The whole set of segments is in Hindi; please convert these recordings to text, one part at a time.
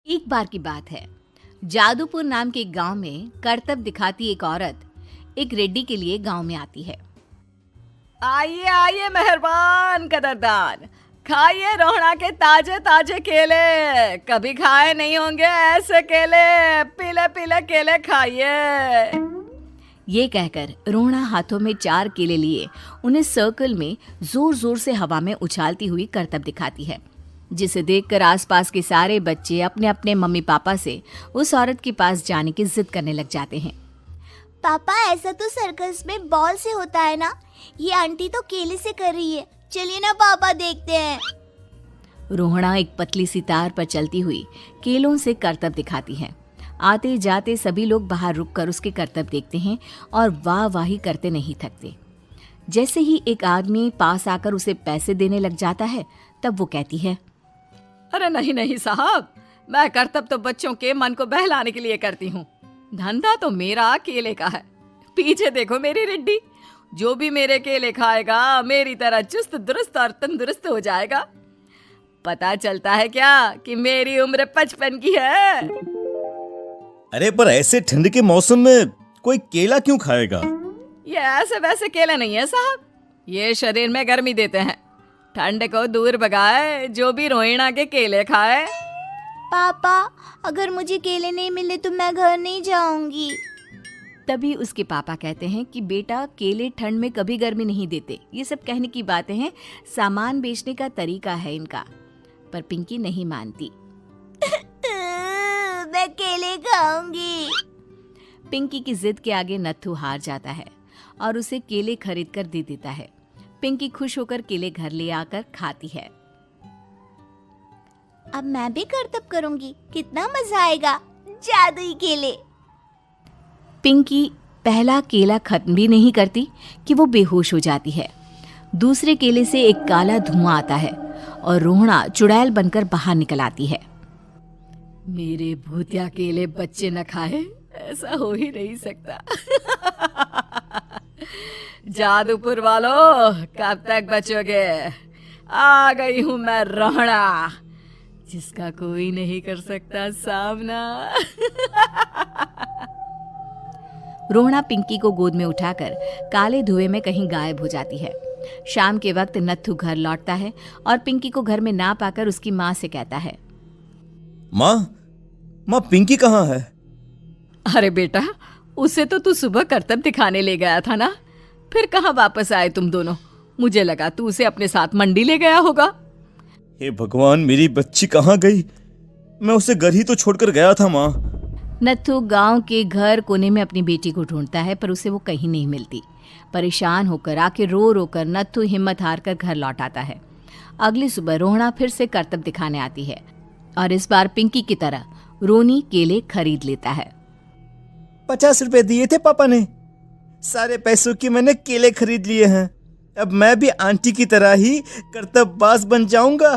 एक बार की बात है, जादूपुर नाम के एक गांव में करतब दिखाती एक औरत एक रेड्डी के लिए गांव में आती है। आइए आइए मेहरबान कदरदान, खाइए रोहड़ा के ताजे ताजे केले। कभी खाए नहीं होंगे ऐसे केले। पीले पीले केले खाइए। ये कहकर रोहड़ा हाथों में 4 केले लिए उन्हें सर्कल में जोर जोर से हवा में उछालती हुई करतब दिखाती है, जिसे देखकर आसपास के सारे बच्चे अपने अपने मम्मी पापा से उस औरत के पास जाने की जिद करने लग जाते हैं। पापा, ऐसा तो सर्कस में बॉल से होता है ना, ये आंटी तो केले से कर रही है। चलिए ना पापा, देखते हैं। रोहड़ा एक पतली सी तार पर चलती हुई केलों से करतब दिखाती है। आते जाते सभी लोग बाहर रुककर उसके करतब देखते हैं और वाह वाही करते नहीं थकते। जैसे ही एक आदमी पास आकर उसे पैसे देने लग जाता है, तब वो कहती है, अरे नहीं नहीं साहब, मैं करतब तो बच्चों के मन को बहलाने के लिए करती हूँ। धंधा तो मेरा केले का है। पीछे देखो मेरी रिड्डी, जो भी मेरे केले खाएगा मेरी तरह चुस्त दुरुस्त और तंदुरुस्त हो जाएगा। पता चलता है क्या कि मेरी उम्र 55 की है। अरे पर ऐसे ठंड के मौसम में कोई केला क्यों खाएगा? ये ऐसे वैसे केले नहीं है साहब, ये शरीर में गर्मी देते हैं। ठंड को दूर भगाए जो भी रोहिणा के केले खाए। पापा, अगर मुझे केले नहीं मिले तो मैं घर नहीं जाऊंगी। तभी उसके पापा कहते हैं कि बेटा, केले ठंड में कभी गर्मी नहीं देते। ये सब कहने की बातें हैं, सामान बेचने का तरीका है इनका। पर पिंकी नहीं मानती। मैं केले खाऊंगी। पिंकी की जिद के आगे नत्थू हार जाता है और उसे केले खरीद कर दे देता है। पिंकी खुश होकर केले घर ले आकर खाती है। अब मैं भी करतब करूंगी, कितना मजा आएगा। जादुई केले। पिंकी पहला केला खत्म भी नहीं करती कि वो बेहोश हो जाती है। दूसरे केले से एक काला धुआं आता है और रोहड़ा चुड़ैल बनकर बाहर निकल आती है। मेरे भूतिया केले बच्चे न खाए, ऐसा हो ही नहीं सकता। जादूपुर वालों, कब तक बचोगे? आ गई हूं मैं रोहड़ा, जिसका कोई नहीं कर सकता सामना। रोहड़ा पिंकी को गोद में उठाकर काले धुएं में कहीं गायब हो जाती है। शाम के वक्त नत्थू घर लौटता है और पिंकी को घर में ना पाकर उसकी माँ से कहता है, माँ पिंकी कहाँ है? अरे बेटा, उसे तो तू सुबह करतब दिखाने ले गया था ना, फिर कहाँ वापस आए तुम दोनों? मुझे लगा तू उसे अपने साथ मंडी ले गया होगा। हे भगवान, मेरी बच्ची कहाँ गई? मैं उसे घर ही तो छोड़कर गया था माँ। नत्थू गांव के घर कोने में अपनी बेटी को ढूंढता है, पर उसे वो कहीं नहीं मिलती। परेशान होकर आके रो रो कर नत्थू हिम्मत हार कर घर लौट आता है। अगली सुबह रोहड़ा फिर से करतब दिखाने आती है और इस बार पिंकी की तरह रोनी केले खरीद लेता है। 50 रुपए दिए थे पापा ने, सारे पैसों की मैंने केले खरीद लिए हैं। अब मैं भी आंटी की तरह ही करतबबाज बन जाऊंगा।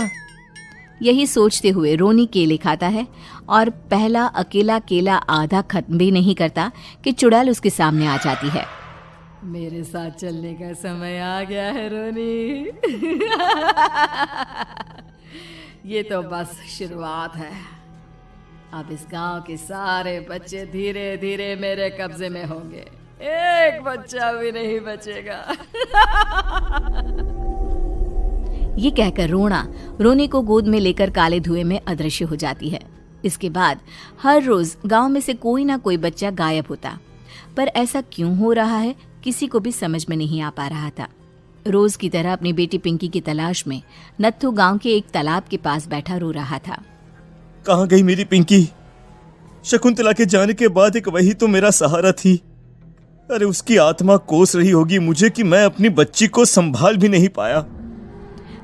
यही सोचते हुए रोनी केले खाता है और पहला अकेला केला आधा खत्म भी नहीं करता कि चुड़ैल उसके सामने आ जाती है। मेरे साथ चलने का समय आ गया है रोनी। ये तो बस शुरुआत है। अब इस गांव के सारे बच्चे धीरे धीरे मेरे कब्जे में होंगे, एक बच्चा भी नहीं बचेगा। ये कहकर रोना रोनी को गोद में लेकर काले धुएं में अदृश्य हो जाती है। इसके बाद हर रोज गांव में से कोई ना कोई बच्चा गायब होता, पर ऐसा क्यों हो रहा है किसी को भी समझ में नहीं आ पा रहा था। रोज की तरह अपनी बेटी पिंकी की तलाश में नत्थू गांव के एक तालाब के पास बैठा रो रहा था। कहाँ गई मेरी पिंकी? शकुंतला के जाने के बाद एक वही तो मेरा सहारा थी। अरे उसकी आत्मा कोस रही होगी मुझे कि मैं अपनी बच्ची को संभाल भी नहीं पाया।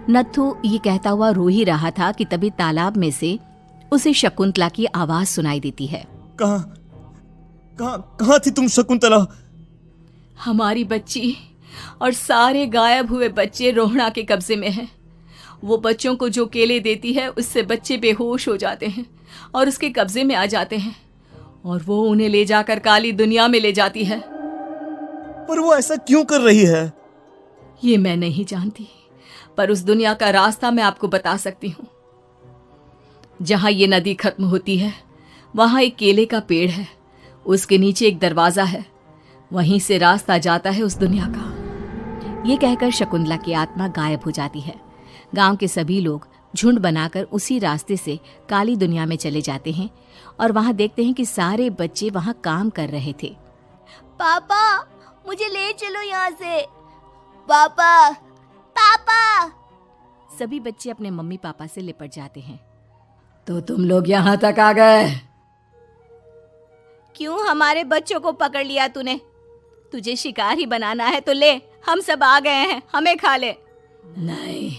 नत्थू ये कहता हुआ रो ही रहा था कि तभी तालाब में से उसे शकुंतला की आवाज सुनाई देती है। कहाँ थी तुम शकुंतला? हमारी बच्ची और सारे गायब हुए बच्चे रोहड़ा के कब्जे में हैं। वो बच्चों को जो केले देती है उससे बच्चे बेहोश हो जाते हैं और उसके कब्जे में आ जाते हैं और वो उन्हें ले जाकर काली दुनिया में ले जाती है। पर वो ऐसा क्यों कर रही है? ये मैं नहीं जानती, पर उस दुनिया का रास्ता मैं आपको बता सकती हूँ। जहां ये नदी खत्म होती है वहां एक केले का पेड़ है, उसके नीचे एक दरवाजा है, वहीं से रास्ता जाता है उस दुनिया का। ये कहकर शकुंतला की आत्मा गायब हो जाती है। गांव के सभी लोग झुंड बनाकर उसी रास्ते से काली दुनिया में चले जाते हैं और वहां देखते हैं कि सारे बच्चे वहां काम कर रहे थे। पापा मुझे ले चलो यहाँ से। पापा पापा। सभी बच्चे अपने मम्मी पापा से लिपट जाते हैं। तो तुम लोग यहां तक आ गए? क्यों हमारे बच्चों को पकड़ लिया तूने? तुझे शिकार ही बनाना है तो ले, हम सब आ गए हैं, हमें खा ले। नहीं,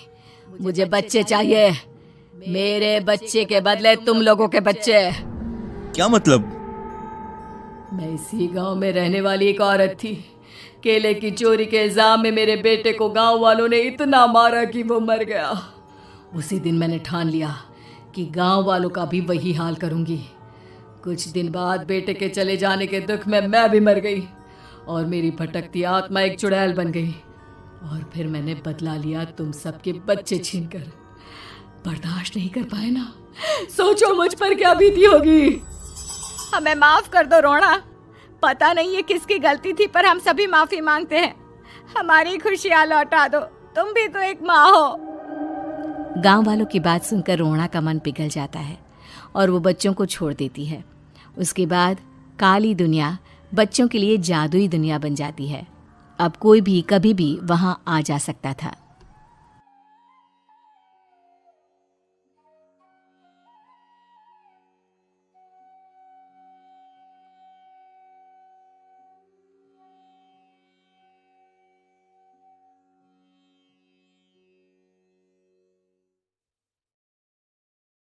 मुझे बच्चे चाहिए। मेरे बच्चे के बदले तुम लोगों के बच्चे। क्या मतलब? मैं इसी गांव में रहने वाली एक औरत थी। केले की चोरी के इल्जाम में मेरे बेटे को गांव वालों ने इतना मारा कि वो मर गया। उसी दिन मैंने ठान लिया कि गांव वालों का भी वही हाल करूंगी। कुछ दिन बाद बेटे के चले जाने के दुख में मैं भी मर गई और मेरी भटकती आत्मा एक चुड़ैल बन गई। और फिर मैंने बदला लिया तुम सबके बच्चे छीनकर। बर्दाश्त नहीं कर पाए ना, सोचो मुझ पर क्या बीती होगी। हमें माफ कर दो रोना, पता नहीं ये किसकी गलती थी पर हम सभी माफी मांगते हैं। हमारी खुशियां लौटा दो, तुम भी तो एक माँ हो। गांव वालों की बात सुनकर रोना का मन पिघल जाता है और वो बच्चों को छोड़ देती है। उसके बाद काली दुनिया बच्चों के लिए जादुई दुनिया बन जाती है। अब कोई भी कभी भी वहां आ जा सकता था।